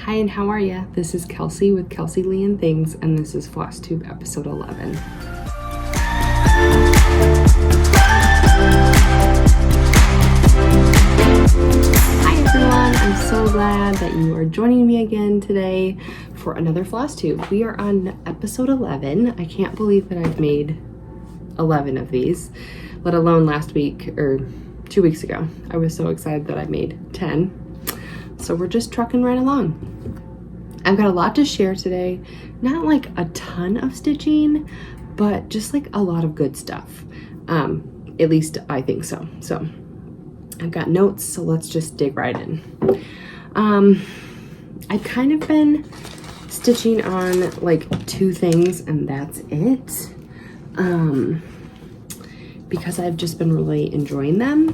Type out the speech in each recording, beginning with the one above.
Hi, and how are ya? This is Kelsey with Kelleezielke and Things, and this is Flosstube episode 11. Hi everyone, I'm so glad that you are joining me again today for another Flosstube. We are on episode 11. I can't believe that I've made 11 of these, let alone last week or 2 weeks ago. I was so excited that I made 10. So we're just trucking right along. I've got a lot to share today. Not like a ton of stitching, but just like a lot of good stuff. At least I think so. So I've got notes, so let's just dig right in. I've kind of been stitching on like 2 things and that's it. Because I've just been really enjoying them,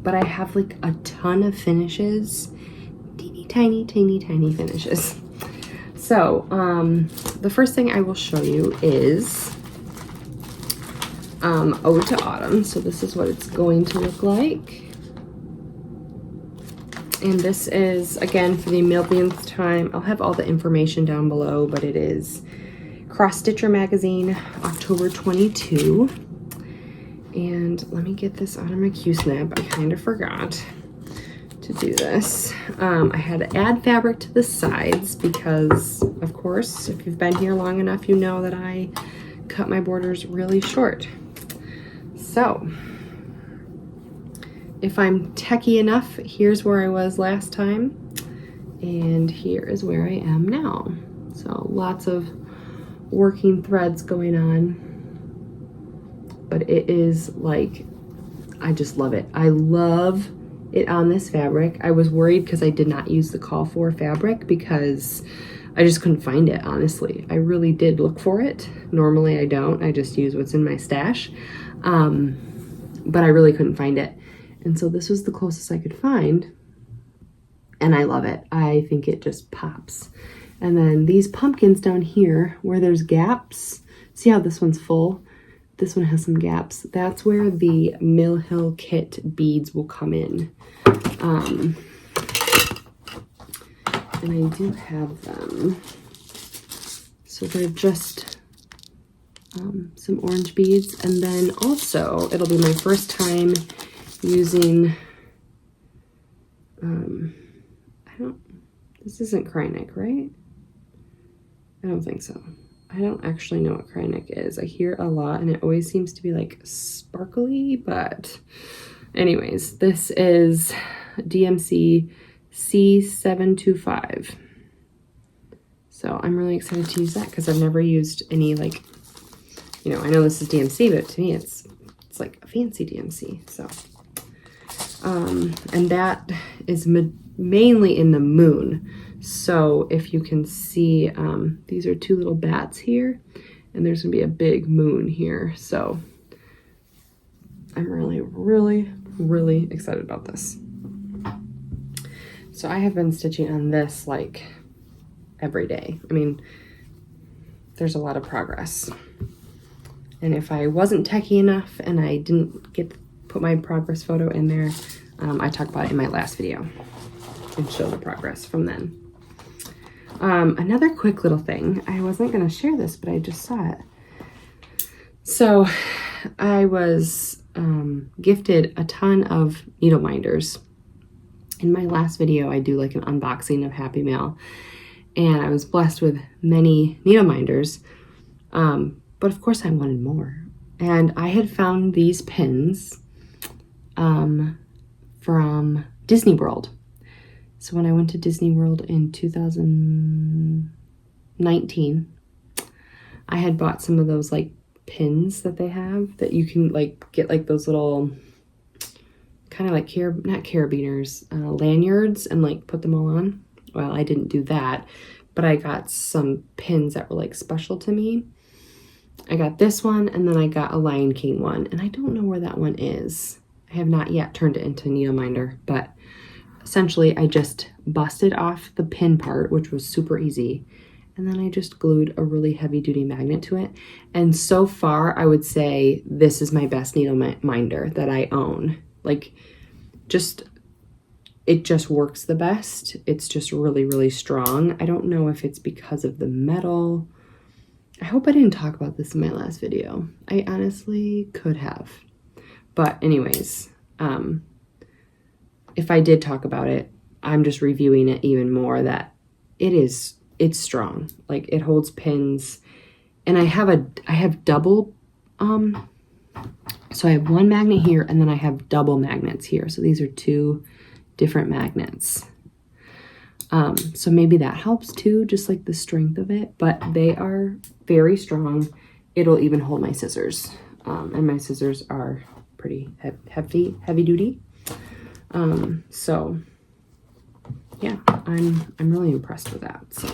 but I have like a ton of finishes, teeny tiny finishes. So the first thing I will show you is Ode to Autumn. So this is what it's going to look like. And this is, again, for the millionth time. I'll have all the information down below, but it is Cross Stitcher Magazine, October 22. And let me get this out of my Q-snap. I kind of forgot to do this. I had to add fabric to the sides because, of course, if you've been here long enough, you know that I cut my borders really short. So if I'm techie enough, here's where I was last time, and here is where I am now. So lots of working threads going on, but it is like, I just love it. I love it on this fabric. I was worried because I did not use the call for fabric because I just couldn't find it, honestly. I really did look for it. Normally I don't, I just use what's in my stash. But I really couldn't find it. And so this was the closest I could find. And I love it. I think it just pops. And then these pumpkins down here where there's gaps, see how this one's full? This one has some gaps. That's where the Mill Hill Kit beads will come in. And I do have them. So they're just some orange beads. And then also, it'll be my first time using, this isn't Krynic, right? I don't think so. I don't actually know what Krynic is. I hear a lot and it always seems to be like sparkly, but anyways, this is DMC C725. So I'm really excited to use that because I've never used any, like, you know, I know this is DMC, but to me it's like a fancy DMC. So, and that is mainly in the moon. So if you can see, these are 2 little bats here, and there's gonna be a big moon here. So I'm really excited about this. So I have been stitching on this like every day. I mean, there's a lot of progress. And if I wasn't techie enough and I didn't put my progress photo in there, I talked about it in my last video and show the progress from then. Another quick little thing, I wasn't going to share this, but I just saw it. So I was gifted a ton of needle minders. In my last video, I do like an unboxing of Happy Mail, and I was blessed with many needle minders, but of course I wanted more. And I had found these pins from Disney World. So when I went to Disney World in 2019, I had bought some of those like pins that they have that you can like get like those little kind of like not carabiners, lanyards, and like put them all on. Well, I didn't do that, but I got some pins that were like special to me. I got this one, and then I got a Lion King one, and I don't know where that one is. I have not yet turned it into a needle minder, but essentially I just busted off the pin part, which was super easy, and then I just glued a really heavy duty magnet to it. And so far I would say this is my best needle minder that I own. Like, just it just works the best. It's just really, really strong. I don't know if it's because of the metal. I hope I didn't talk about this in my last video. I honestly could have. But anyways, if I did talk about it, I'm just reviewing it even more, that it's strong. Like, it holds pins. And I have double, so I have one magnet here, and then I have double magnets here. So these are two different magnets. So maybe that helps too, just like the strength of it, but they are very strong. It'll even hold my scissors. And my scissors are pretty heavy duty. So yeah, I'm really impressed with that. So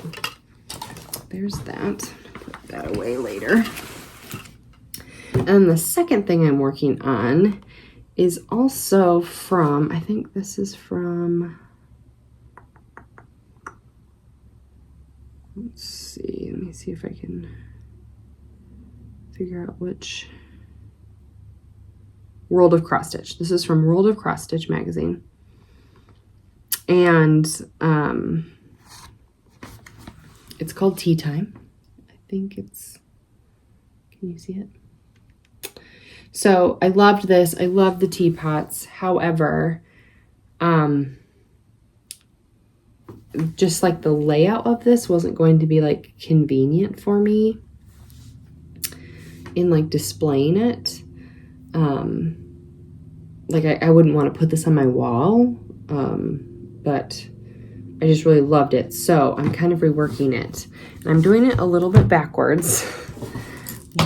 there's that. Put that away later. And the second thing I'm working on is also from, I think this is from, let's see, let me see if I can figure out which, World of Cross Stitch. This is from World of Cross Stitch magazine. And it's called Tea Time. I think it's, can you see it? So I loved this. I love the teapots. However, just like the layout of this wasn't going to be like convenient for me in like displaying it. Like I wouldn't want to put this on my wall, but I just really loved it. So I'm kind of reworking it. And I'm doing it a little bit backwards.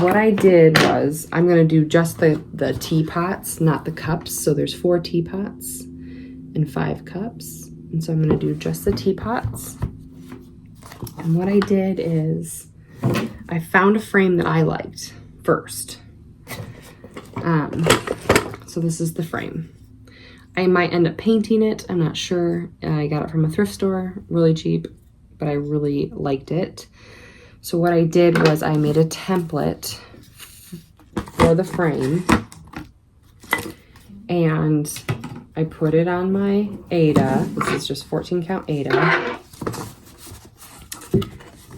What I did was, I'm going to do just the teapots, not the cups. So there's 4 teapots and 5 cups. And so I'm going to do just the teapots. And what I did is, I found a frame that I liked first. So this is the frame. I might end up painting it. I'm not sure. I got it from a thrift store, really cheap, but I really liked it. So what I did was I made a template for the frame, and I put it on my Aida. This is just 14 count Aida.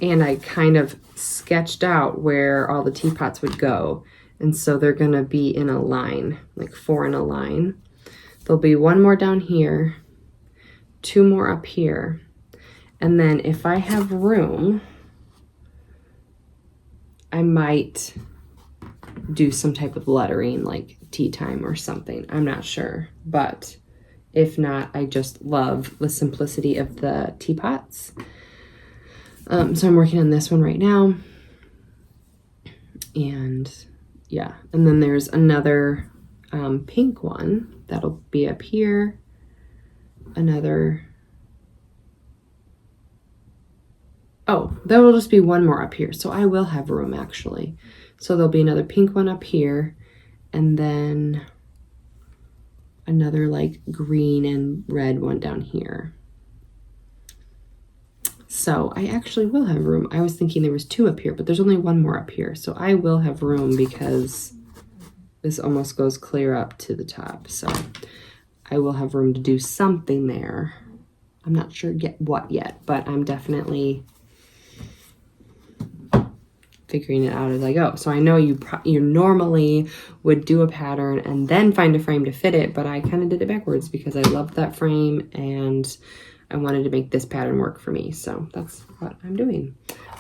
And I kind of sketched out where all the teapots would go. And so they're gonna be in a line, like 4 in a line. There'll be 1 more down here, 2 more up here. And then if I have room, I might do some type of lettering like Tea Time or something. I'm not sure, but if not, I just love the simplicity of the teapots. So I'm working on this one right now. And yeah, and then there's another pink one that'll be up here. Another, oh, there will just be 1 more up here. So I will have room actually. So there'll be another pink one up here, and then another like green and red one down here. So I actually will have room. I was thinking there was 2 up here, but there's only 1 more up here. So I will have room because this almost goes clear up to the top. So I will have room to do something there. I'm not sure what yet, but I'm definitely figuring it out as I go. So I know you normally would do a pattern and then find a frame to fit it, but I kind of did it backwards because I loved that frame and I wanted to make this pattern work for me. So that's what I'm doing.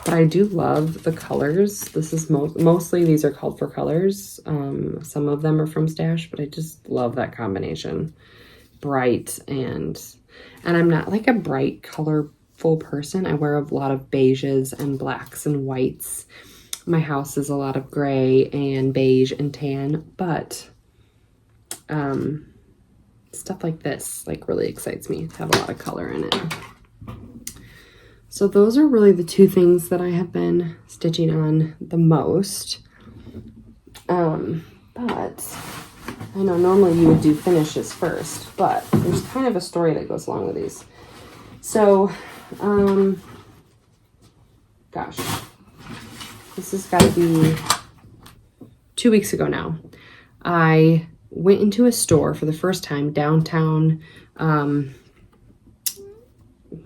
But I do love the colors. This is mostly these are called for colors. Some of them are from Stash, but I just love that combination. Bright and I'm not like a bright colorful person. I wear a lot of beiges and blacks and whites. My house is a lot of gray and beige and tan, but stuff like this like really excites me to have a lot of color in it. So those are really the 2 things that I have been stitching on the most. But I know normally you would do finishes first, but there's kind of a story that goes along with these. So, gosh, this has got to be 2 weeks ago now. I went into a store for the first time downtown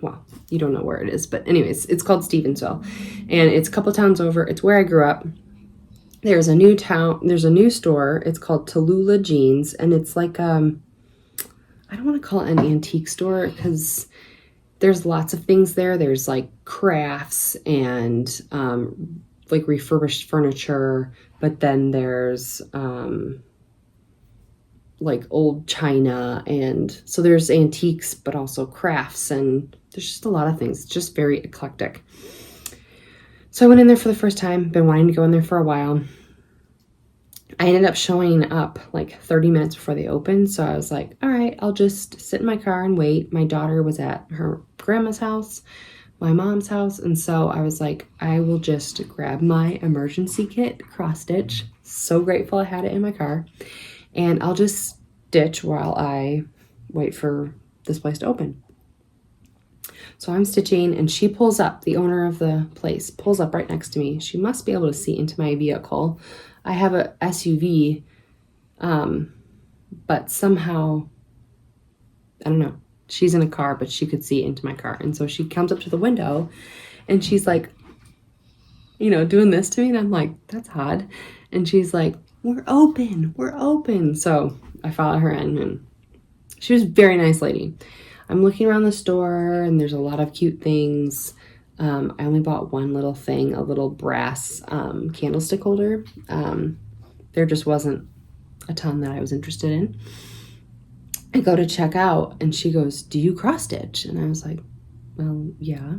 well, you don't know where it is, but anyways, it's called Stevensville, and it's a couple towns over. It's where I grew up. There's a new store. It's called Tallulah Jeans, and it's like, I don't want to call it an antique store because there's lots of things there. There's like crafts and like refurbished furniture, but then there's like old china, and so there's antiques, but also crafts, and there's just a lot of things. It's just very eclectic. So I went in there for the first time, been wanting to go in there for a while. I ended up showing up like 30 minutes before they opened. So I was like, all right, I'll just sit in my car and wait. My daughter was at her grandma's house, my mom's house. And so I was like, I will just grab my emergency kit, cross stitch. So grateful I had it in my car. And I'll just stitch while I wait for this place to open. So I'm stitching, and she pulls up, the owner of the place pulls up right next to me. She must be able to see into my vehicle. I have a SUV, but somehow, I don't know, she's in a car, but she could see into my car. And so she comes up to the window, and she's like, doing this to me. And I'm like, that's odd. And she's like, we're open. So I follow her in, and she was a very nice lady. I'm looking around the store, and there's a lot of cute things. I only bought one little thing, a little brass candlestick holder. There just wasn't a ton that I was interested in. I go to check out, and she goes, do you cross stitch? And I was like, well, yeah.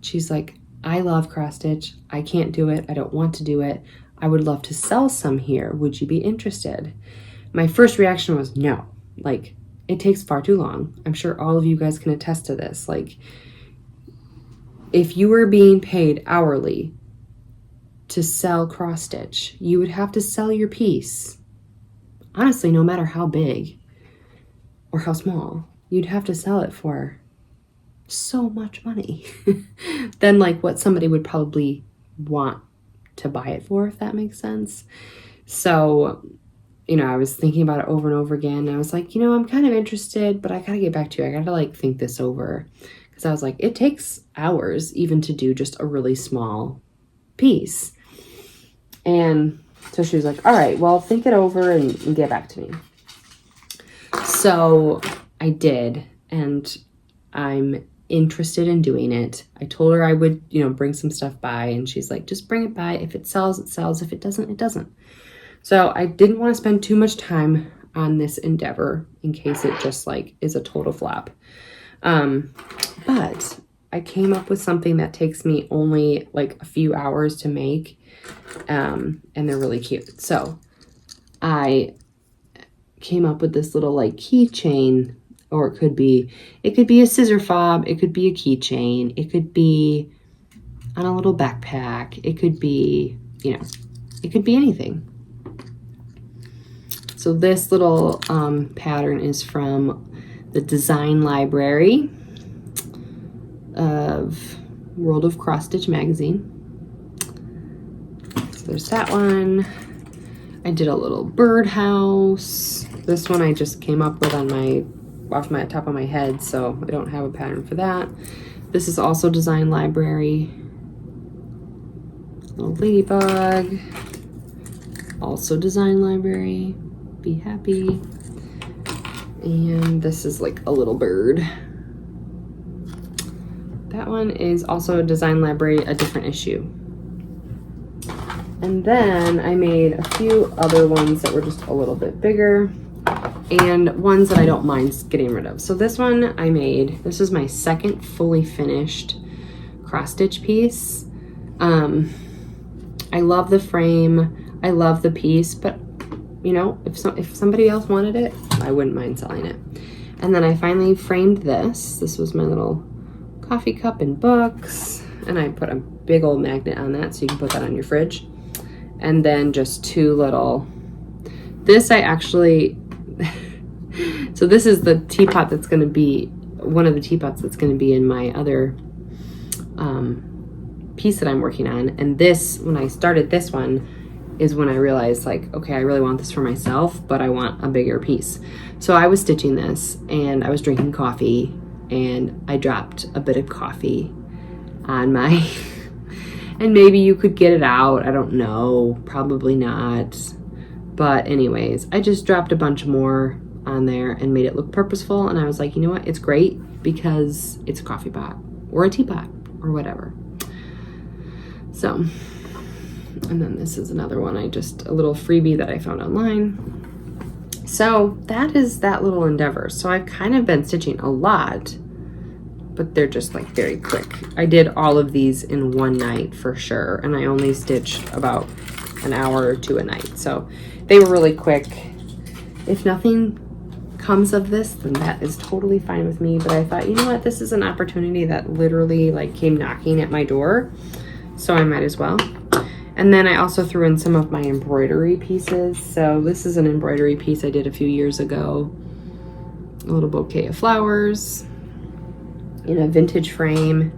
She's like, I love cross stitch. I can't do it. I don't want to do it. I would love to sell some here. Would you be interested? My first reaction was no. Like, it takes far too long. I'm sure all of you guys can attest to this. Like, if you were being paid hourly to sell cross stitch, you would have to sell your piece. Honestly, no matter how big or how small, you'd have to sell it for so much money than like what somebody would probably want to buy it for, if that makes sense. So, I was thinking about it over and over again. I was like, I'm kind of interested, but I gotta get back to you. I gotta like think this over. Because I was like, it takes hours even to do just a really small piece. And so she was like, all right, well, think it over and get back to me. So I did, and I'm interested in doing it. I told her I would, bring some stuff by, and she's like, just bring it by. If it sells, it sells. If it doesn't, it doesn't. So I didn't want to spend too much time on this endeavor in case it just like is a total flop. But I came up with something that takes me only like a few hours to make, and they're really cute. So I came up with this little like keychain, or it could be a scissor fob, it could be a keychain, it could be on a little backpack, it could be, it could be anything. So this little pattern is from the design library of World of Cross Stitch magazine. So there's that one. I did a little birdhouse. This one I just came up with off my top of my head, so I don't have a pattern for that. This is also design library. Little ladybug. Also design library. Be happy. And this is like a little bird. That one is also a design library, a different issue. And then I made a few other ones that were just a little bit bigger, and ones that I don't mind getting rid of. So this one I made, this is my second fully finished cross stitch piece. I love the frame, I love the piece, but if somebody else wanted it, I wouldn't mind selling it. And then I finally framed this. This was my little coffee cup and books, and I put a big old magnet on that so you can put that on your fridge. And then just two little, this I actually, so this is the teapot that's going to be, one of the teapots that's going to be in my other piece that I'm working on. And this, when I started this one, is when I realized like, okay, I really want this for myself, but I want a bigger piece. So I was stitching this, and I was drinking coffee, and I dropped a bit of coffee on my, and maybe you could get it out. I don't know, probably not. But anyways, I just dropped a bunch more on there and made it look purposeful. And I was like, you know what? It's great because it's a coffee pot or a teapot or whatever. So, and then this is another one. A little freebie that I found online. So that is that little endeavor. So I've kind of been stitching a lot, but they're just like very quick. I did all of these in one night for sure. And I only stitched about an hour or two a night. So they were really quick. If nothing comes of this, then that is totally fine with me. But I thought, you know what? This is an opportunity that literally like came knocking at my door. So I might as well. And then I also threw in some of my embroidery pieces. So this is an embroidery piece I did a few years ago. A little bouquet of flowers in a vintage frame.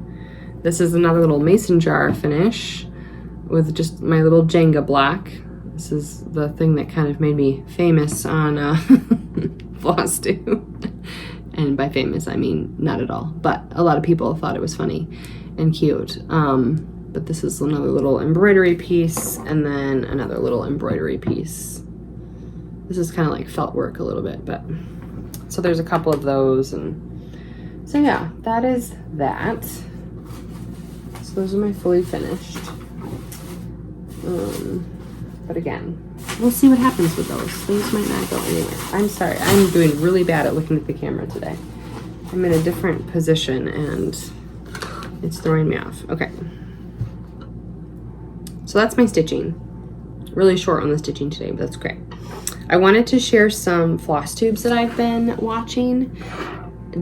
This is another little mason jar finish with just my little Jenga block. This is the thing that kind of made me famous on Flosstube. And by famous, I mean not at all. But a lot of people thought it was funny and cute. But this is another little embroidery piece, and then another little embroidery piece. This is kind of like felt work a little bit, but so there's a couple of those, and so yeah, that is that. So those are my fully finished. But again, we'll see what happens with those. Those might not go anywhere. I'm sorry, I'm doing really bad at looking at the camera today. I'm in a different position and it's throwing me off. Okay. So that's my stitching. Really short on the stitching today, but that's great. I wanted to share some floss tubes that I've been watching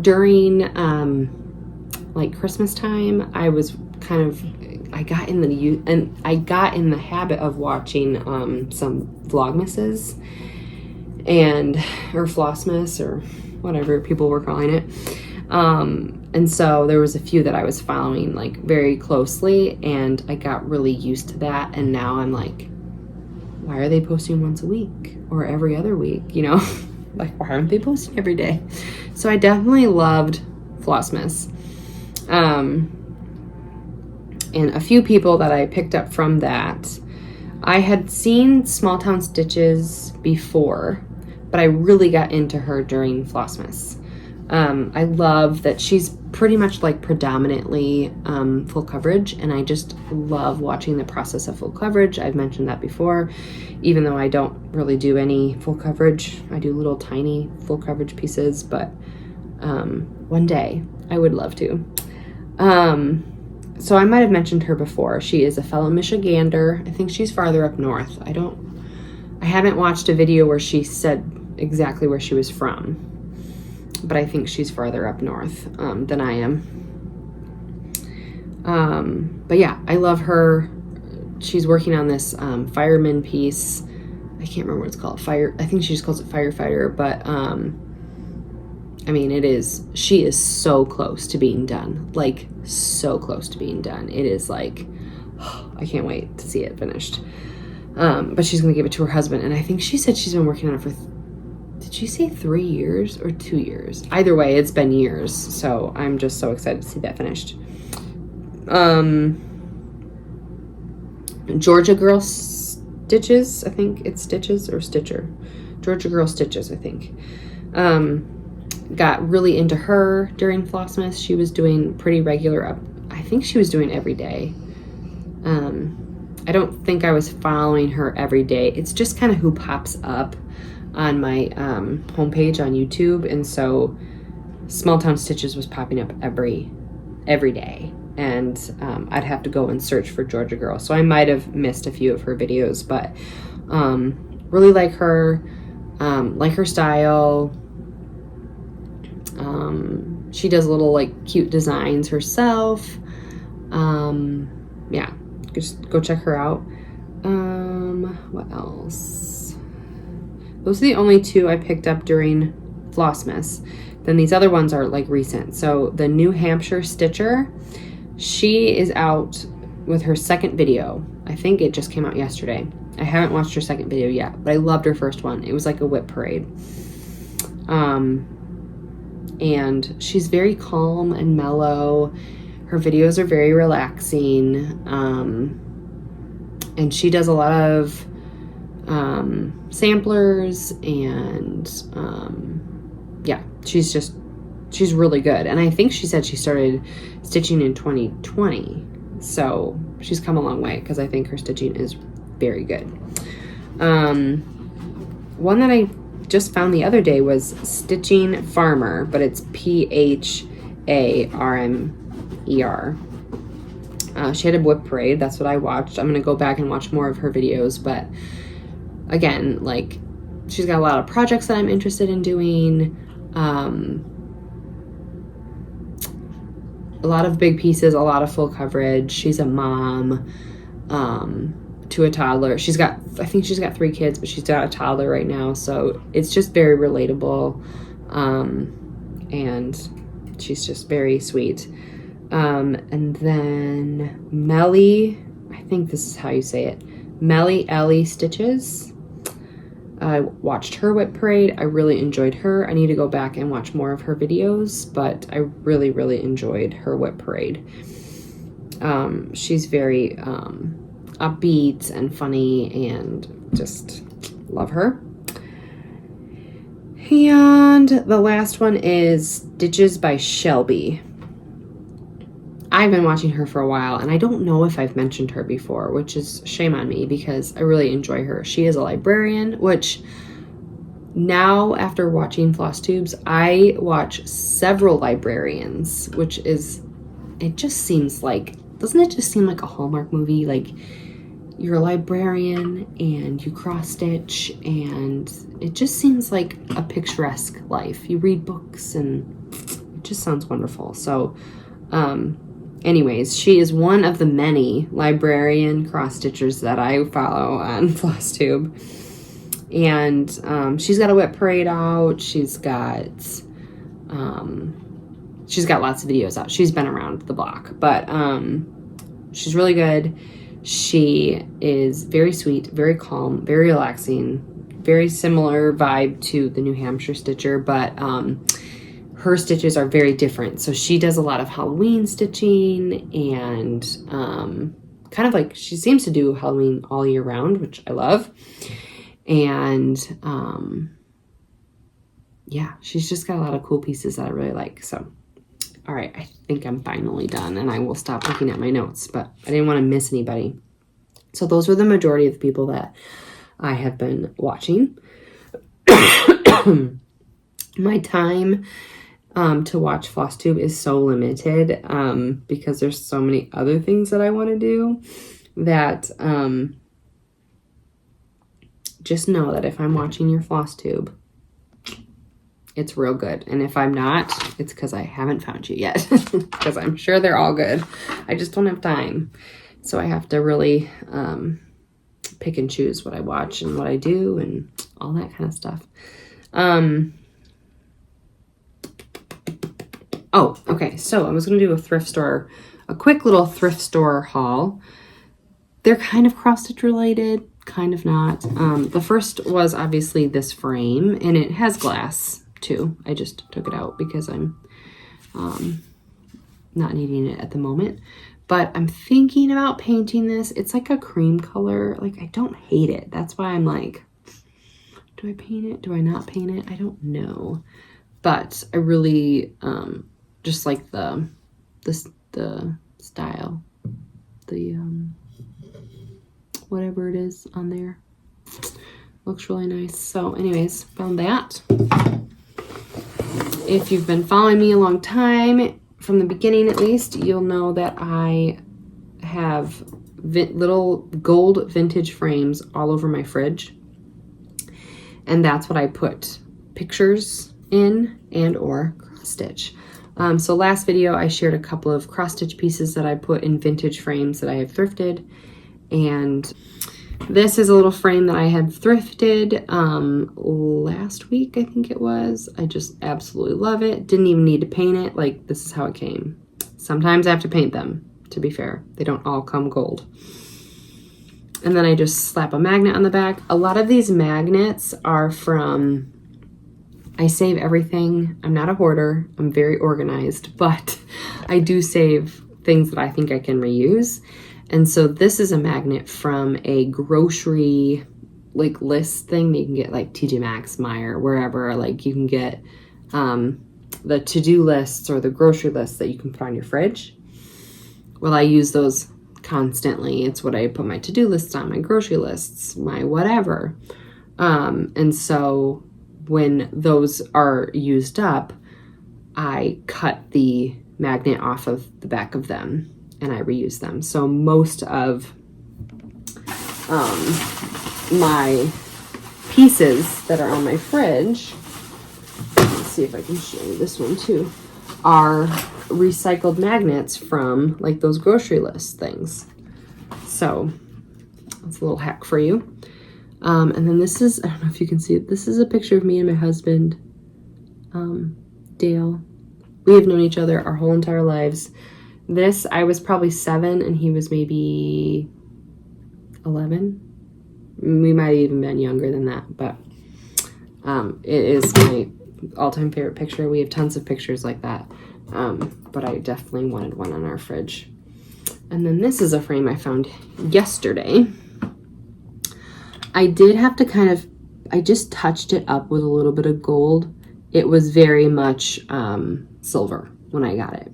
during like Christmas time. I got in the habit of watching some Vlogmases or Flossmas or whatever people were calling it. And so there was a few that I was following like very closely, and I got really used to that. And now I'm like, why are they posting once a week or every other week? You know, like, why aren't they posting every day? So I definitely loved Flossmas. And a few people that I picked up from that, I had seen Small Town Stitches before, but I really got into her during Flossmas. I love that she's pretty much like predominantly full coverage, and I just love watching the process of full coverage. I've mentioned that before, even though I don't really do any full coverage. I do little tiny full coverage pieces, but one day I would love to. So I might have mentioned her before. She is a fellow Michigander. I think she's farther up north. I haven't watched a video where she said exactly where she was from, but I think she's farther up north than I am. But yeah, I love her. She's working on this fireman piece. I can't remember what it's called. I think she just calls it firefighter, but I mean, she is so close to being done. Like, so close to being done. It is like, I can't wait to see it finished. But she's going to give it to her husband. And I think she said she's been working on it for, did she say 3 years or 2 years? Either way, it's been years. So I'm just so excited to see that finished. Georgia Girl Stitches, I think it's Stitches or Stitcher. Georgia Girl Stitches, I think. Got really into her during Flossmas. She was doing pretty regular I think she was doing every day. I don't think I was following her every day. It's just kind of who pops up on my homepage on YouTube, and so Small Town Stitches was popping up every day, and I'd have to go and search for Georgia Girl, so I might have missed a few of her videos, but really like her style. She does little like cute designs herself. Yeah, just go check her out. What else? Those are the only two I picked up during Flossmas. Then these other ones are like recent. So the New Hampshire Stitcher, she is out with her second video. I think it just came out yesterday. I haven't watched her second video yet, but I loved her first one. It was like a whip parade. and she's very calm and mellow. Her videos are very relaxing, and she does a lot of samplers, and yeah, she's really good. And I think she said she started stitching in 2020, so she's come a long way, because I think her stitching is very good. One that I just found the other day was Stitching Farmer, but it's PHARMER. She had a whip parade. That's what I watched. I'm gonna go back and watch more of her videos, but again, like, she's got a lot of projects that I'm interested in doing. A lot of big pieces, a lot of full coverage. She's a mom to a toddler. I think she's got 3 kids, but she's got a toddler right now, so it's just very relatable, and she's just very sweet. And then Melly, I think this is how you say it, Melly Ellie Stitches. I watched her whip parade. I really enjoyed her. I need to go back and watch more of her videos, but I really, really enjoyed her whip parade. She's very upbeat and funny, and just love her. And the last one is Stitches by Shelby. I've been watching her for a while, and I don't know if I've mentioned her before, which is shame on me, because I really enjoy her. She is a librarian, which now, after watching Flosstubes, I watch several librarians, which is, it just seems like, doesn't it just seem like a Hallmark movie? Like, you're a librarian and you cross stitch, and it just seems like a picturesque life. You read books, and it just sounds wonderful. So, anyways, she is one of the many librarian cross stitchers that I follow on Flosstube, and she's got a whip parade out. She's got lots of videos out. She's been around the block, but she's really good. She is very sweet, very calm, very relaxing, very similar vibe to the New Hampshire Stitcher, but her stitches are very different. So she does a lot of Halloween stitching, and kind of like, she seems to do Halloween all year round, which I love. And yeah, she's just got a lot of cool pieces that I really like. So, all right, I think I'm finally done, and I will stop looking at my notes, but I didn't want to miss anybody. So those were the majority of the people that I have been watching. My time to watch Flosstube is so limited, because there's so many other things that I want to do, that just know that if I'm watching your Flosstube, it's real good. And if I'm not, it's because I haven't found you yet, because I'm sure they're all good. I just don't have time. So I have to really pick and choose what I watch and what I do and all that kind of stuff. Oh, okay. So I was going to do a quick little thrift store haul. They're kind of cross-stitch related, kind of not. The first was obviously this frame, and it has glass too. I just took it out because I'm not needing it at the moment. But I'm thinking about painting this. It's like a cream color. Like, I don't hate it. That's why I'm like, do I paint it? Do I not paint it? I don't know. But I really just like the style, the whatever it is on there. Looks really nice. So anyways, found that. If you've been following me a long time, from the beginning at least, you'll know that I have little gold vintage frames all over my fridge. And that's what I put pictures in and or cross stitch. So last video I shared a couple of cross stitch pieces that I put in vintage frames that I have thrifted. And this is a little frame that I had thrifted last week, I think it was. I just absolutely love it. Didn't even need to paint it. Like, this is how it came. Sometimes I have to paint them, to be fair. They don't all come gold. And then I just slap a magnet on the back. A lot of these magnets are from I save everything. I'm not a hoarder. I'm very organized, but I do save things that I think I can reuse. And so this is a magnet from a grocery like list thing that you can get like TJ Maxx, Meijer, wherever. Like you can get the to-do lists or the grocery lists that you can put on your fridge. Well, I use those constantly. It's what I put my to-do lists on, my grocery lists, my whatever. And so when those are used up, I cut the magnet off of the back of them and I reuse them. So most of my pieces that are on my fridge, let's see if I can show you this one too, are recycled magnets from like those grocery list things. So that's a little hack for you. And then this is, I don't know if you can see it, this is a picture of me and my husband, Dale. We have known each other our whole entire lives. This, I was probably 7 and he was maybe 11. We might have even been younger than that, but it is my all-time favorite picture. We have tons of pictures like that, but I definitely wanted one on our fridge. And then this is a frame I found yesterday. I did have to I just touched it up with a little bit of gold. It was very much silver when I got it.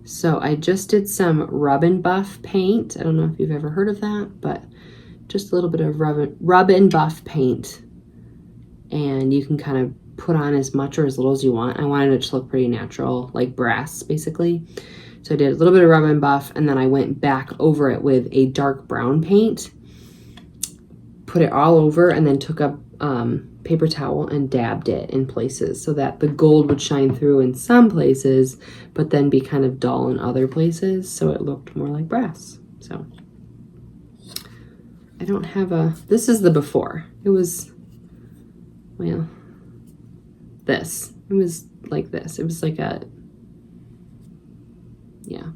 So I just did some rub and buff paint. I don't know if you've ever heard of that, but just a little bit of rub and buff paint. And you can kind of put on as much or as little as you want. I wanted it to look pretty natural, like brass, basically. So I did a little bit of rub and buff, and then I went back over it with a dark brown paint, put it all over, and then took a paper towel and dabbed it in places so that the gold would shine through in some places, but then be kind of dull in other places, so it looked more like brass. So I don't have this is the before. It was, well, this. It was like this. It was like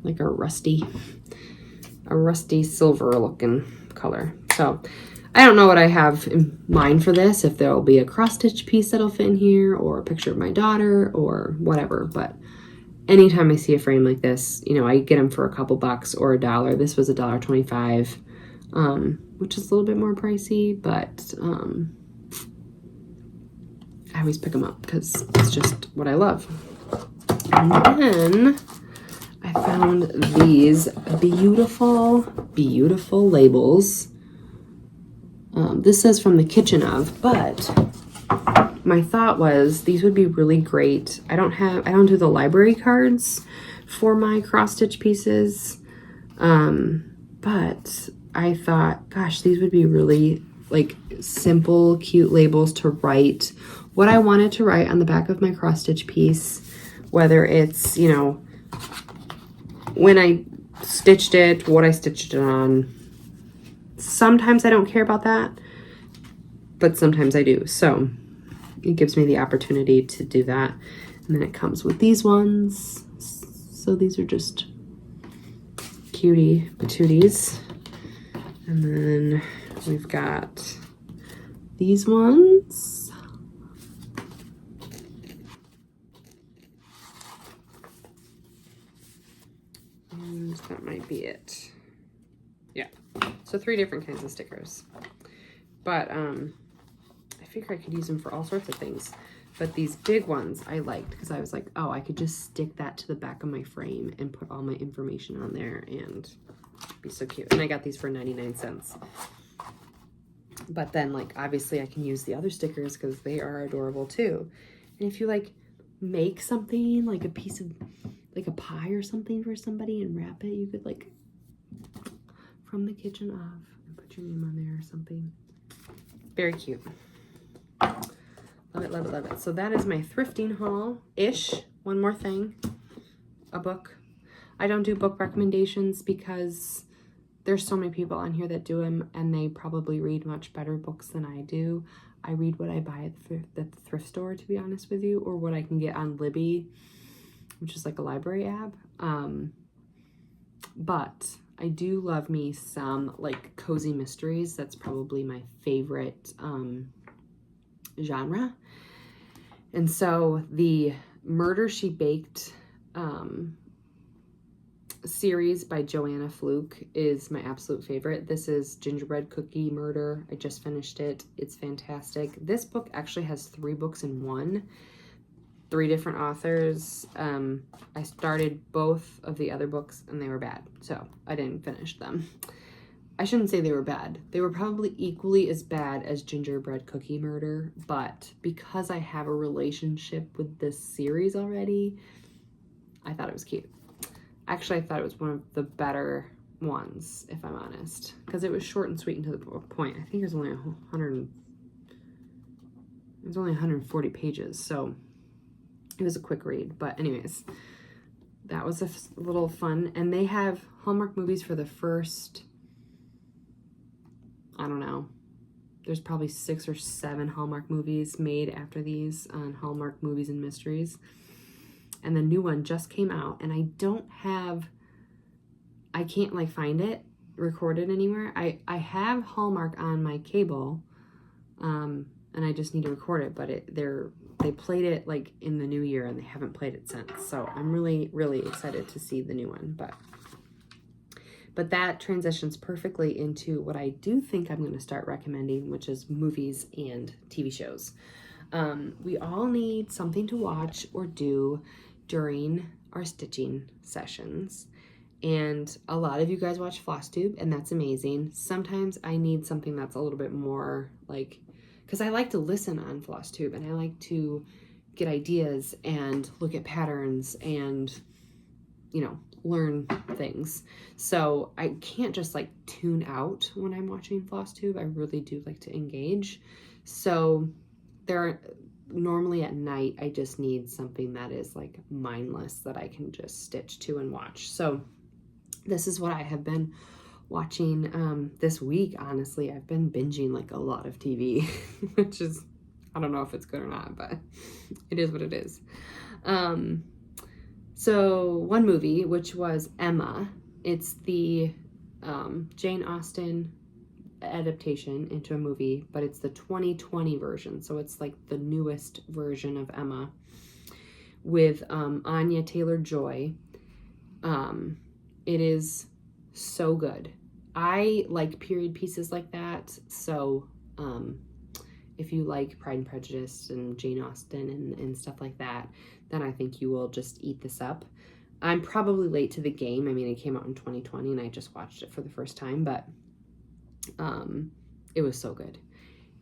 like a rusty silver looking color. So I don't know what I have in mind for this, if there will be a cross stitch piece that'll fit in here or a picture of my daughter or whatever, but anytime I see a frame like this, you know, I get them for a couple bucks or $1. This was $1.25, which is a little bit more pricey, but I always pick them up because it's just what I love. And then I found these beautiful, beautiful labels. This says from the kitchen of, but my thought was these would be really great. I don't do the library cards for my cross stitch pieces. But I thought, gosh, these would be really like simple, cute labels to write what I wanted to write on the back of my cross stitch piece, whether it's, you know, when I stitched it, what I stitched it on. Sometimes I don't care about that, but sometimes I do. So it gives me the opportunity to do that. And then it comes with these ones. So these are just cutie patooties. And then we've got these ones. And that might be it. Yeah. So 3 different kinds of stickers. But I figure I could use them for all sorts of things. But these big ones I liked because I was like, oh, I could just stick that to the back of my frame and put all my information on there and be so cute. And I got these for 99 cents. But then, like, obviously I can use the other stickers because they are adorable too. And if you like make something like a piece of like a pie or something for somebody and wrap it, you could like from the kitchen of and put your name on there or something. Very cute. Love it, love it, love it. So that is my thrifting haul-ish. One more thing, a book. I don't do book recommendations because there's so many people on here that do them and they probably read much better books than I do. I read what I buy at the thrift store, to be honest with you, or what I can get on Libby, which is like a library app. But I do love me some like cozy mysteries. That's probably my favorite genre. And so the Murder, She Baked series by Joanna Fluke is my absolute favorite. This is Gingerbread Cookie Murder. I just finished it. It's fantastic. This book actually has 3 books in one. 3 different authors. I started both of the other books and they were bad, so I didn't finish them. I shouldn't say they were bad. They were probably equally as bad as Gingerbread Cookie Murder, but because I have a relationship with this series already, I thought it was cute. Actually, I thought it was one of the better ones, if I'm honest, because it was short and sweet and to the point. I think it was only 140 pages, so it was a quick read. But anyways, that was a little fun. And they have Hallmark movies for the first, I don't know, there's probably 6 or 7 Hallmark movies made after these on Hallmark Movies and Mysteries. And the new one just came out, and I can't like find it recorded anywhere. I have Hallmark on my cable, and I just need to record it, but they played it like in the new year and they haven't played it since. So I'm really, really excited to see the new one, but that transitions perfectly into what I do think I'm going to start recommending, which is movies and TV shows. We all need something to watch or do during our stitching sessions. And a lot of you guys watch Flosstube, and that's amazing. Sometimes I need something that's a little bit more like, because I like to listen on Flosstube and I like to get ideas and look at patterns and, you know, learn things. So I can't just like tune out when I'm watching Flosstube. I really do like to engage. So normally at night, I just need something that is like mindless that I can just stitch to and watch. So this is what I have been watching this week. Honestly, I've been binging like a lot of TV, which is, I don't know if it's good or not, but it is what it is. So one movie, which was Emma, it's the Jane Austen adaptation into a movie, but it's the 2020 version, so it's like the newest version of Emma with Anya Taylor-Joy. It is so good. I like period pieces like that, so if you like Pride and Prejudice and Jane Austen and stuff like that, then I think you will just eat this up. I'm probably late to the game. I mean, it came out in 2020 and I just watched it for the first time, but it was so good.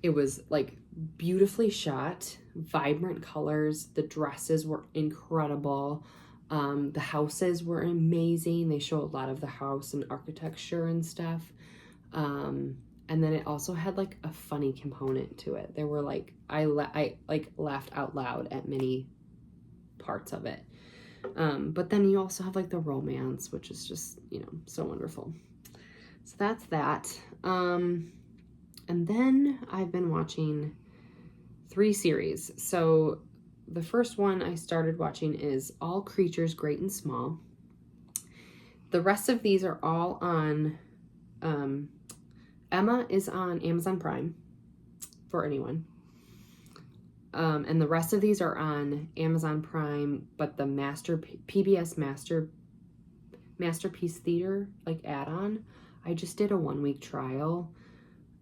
It was like beautifully shot, vibrant colors. The dresses were incredible. The houses were amazing. They show a lot of the house and architecture and stuff. And then it also had like a funny component to it. There were like, I like laughed out loud at many parts of it. But then you also have like the romance, which is just, you know, so wonderful. So that's that. And then I've been watching 3 series. So the first one I started watching is All Creatures Great and Small. The rest of these are all on, Emma is on Amazon Prime for anyone. And the rest of these are on Amazon Prime, but the PBS Masterpiece Theater, like add-on, I just did a 1-week trial.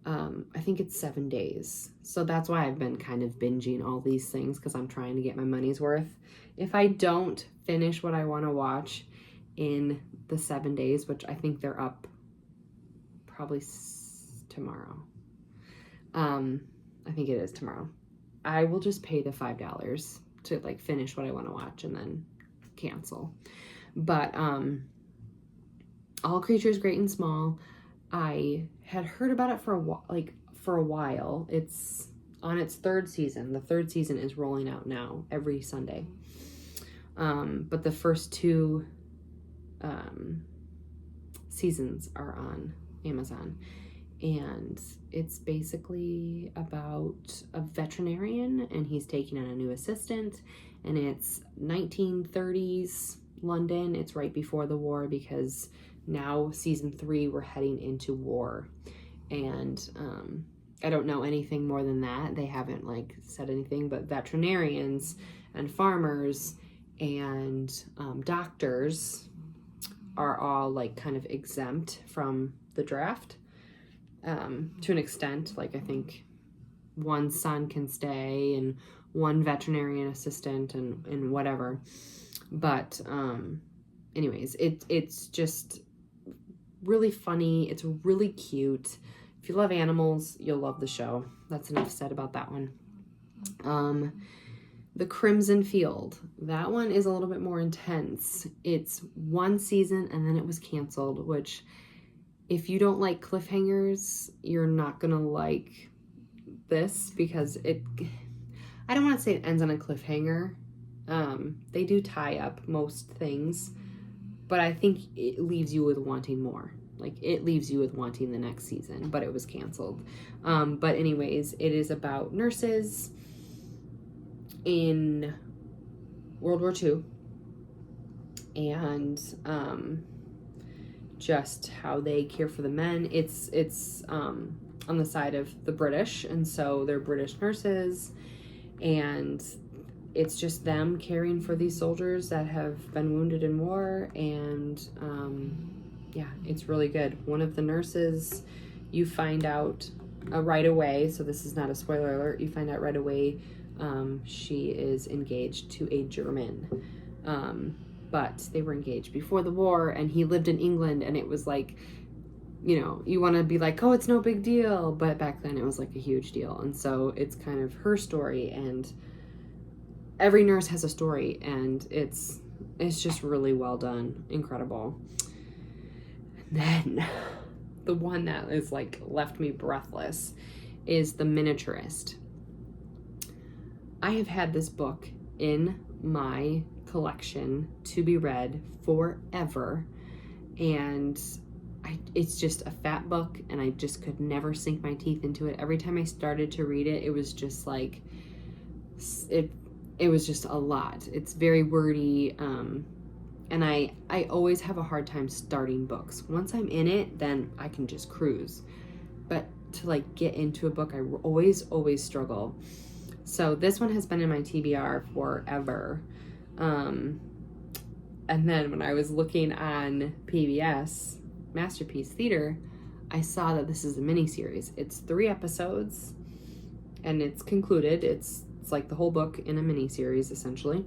I think it's 7 days. So that's why I've been kind of binging all these things, because I'm trying to get my money's worth. If I don't finish what I want to watch in the 7 days, which I think they're up probably tomorrow. I think it is tomorrow. I will just pay the $5 to like finish what I want to watch and then cancel. But All Creatures Great and Small, I had heard about it for a while. It's on its 3rd season. The 3rd season is rolling out now every Sunday. But the first 2 seasons are on Amazon. And it's basically about a veterinarian, and he's taking on a new assistant, and it's 1930s London. It's right before the war, because now season 3 we're heading into war. And I don't know anything more than that. They haven't like said anything, but veterinarians and farmers and doctors are all like kind of exempt from the draft to an extent. Like I think one son can stay and one veterinarian assistant and whatever. But anyways, it's just really funny. It's really cute. If you love animals, you'll love the show. That's enough said about that one. The Crimson Field. That one is a little bit more intense. It's one season and then it was canceled, which if you don't like cliffhangers, you're not gonna like this because I don't want to say it ends on a cliffhanger. They do tie up most things, but I think it leaves you with wanting more. Like it leaves you with wanting the next season, but it was canceled. But anyways, it is about nurses in World War II and just how they care for the men. It's on the side of the British, and so they're British nurses, and it's just them caring for these soldiers that have been wounded in war. And yeah, it's really good. One of the nurses, you find out right away, so this is not a spoiler alert, you find out right away she is engaged to a German, but they were engaged before the war, and he lived in England, and it was like, you know, you want to be like, oh, it's no big deal, but back then it was like a huge deal. And so it's kind of her story, and every nurse has a story, and it's just really well done. Incredible. And then the one that is like left me breathless is The Miniaturist. I have had this book in my collection to be read forever, and it's just a fat book, and I just could never sink my teeth into it. Every time I started to read it, it was just like it was just a lot. It's very wordy, and I always have a hard time starting books. Once I'm in it, then I can just cruise, but to like get into a book, I always struggle. So this one has been in my TBR forever. And then when I was looking on PBS Masterpiece Theater, I saw that this is a miniseries. It's 3 episodes and it's concluded. It's like the whole book in a miniseries essentially.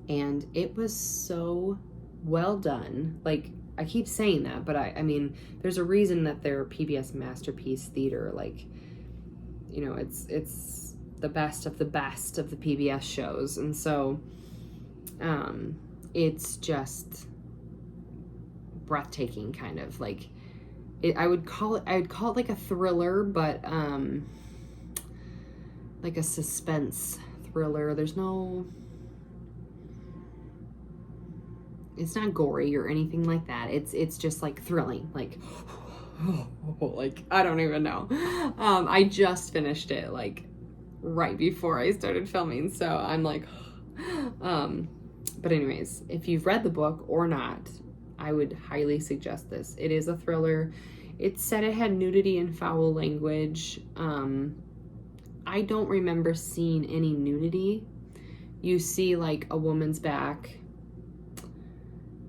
And it was so well done. Like, I keep saying that, but I mean, there's a reason that they're PBS Masterpiece Theater. Like, you know, it's the best of the PBS shows. And so it's just breathtaking, kind of like I would call it like a thriller, but like a suspense thriller. It's not gory or anything like that. It's just like thrilling, like like I don't even know. I just finished it like right before I started filming, so I'm like but anyways, if you've read the book or not, I would highly suggest this. It is a thriller. It said it had nudity and foul language. I don't remember seeing any nudity. You see like a woman's back,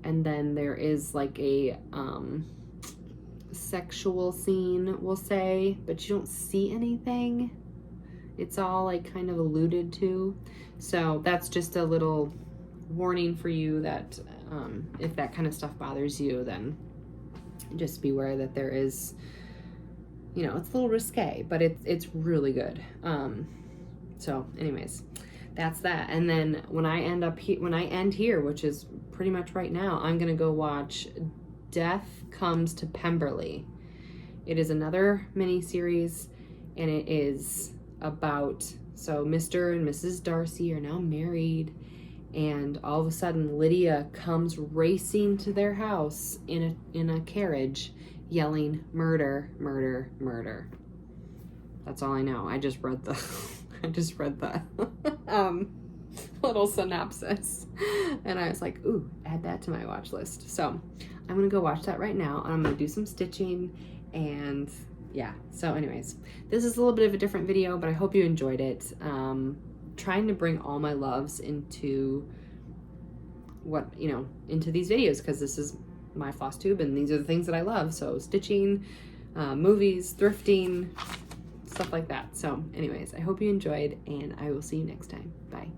and then there is like a sexual scene, we'll say, but you don't see anything. It's all like kind of alluded to. So that's just a little warning for you that if that kind of stuff bothers you, then just beware that there is, you know, it's a little risque, but it's really good. So anyways, that's that. And then when I end here, which is pretty much right now, I'm gonna go watch Death Comes to Pemberley. It is another mini series, and it is about, so Mr. and Mrs. Darcy are now married, and all of a sudden Lydia comes racing to their house in a carriage, yelling murder, murder, murder. That's all I know. I just read the little synopsis, and I was like, ooh, add that to my watch list. So I'm gonna go watch that right now, and I'm gonna do some stitching, and yeah, so anyways, this is a little bit of a different video, but I hope you enjoyed it. Trying to bring all my loves into into these videos, because this is my Flosstube and these are the things that I love. So stitching, movies, thrifting, stuff like that. So anyways, I hope you enjoyed, and I will see you next time. Bye.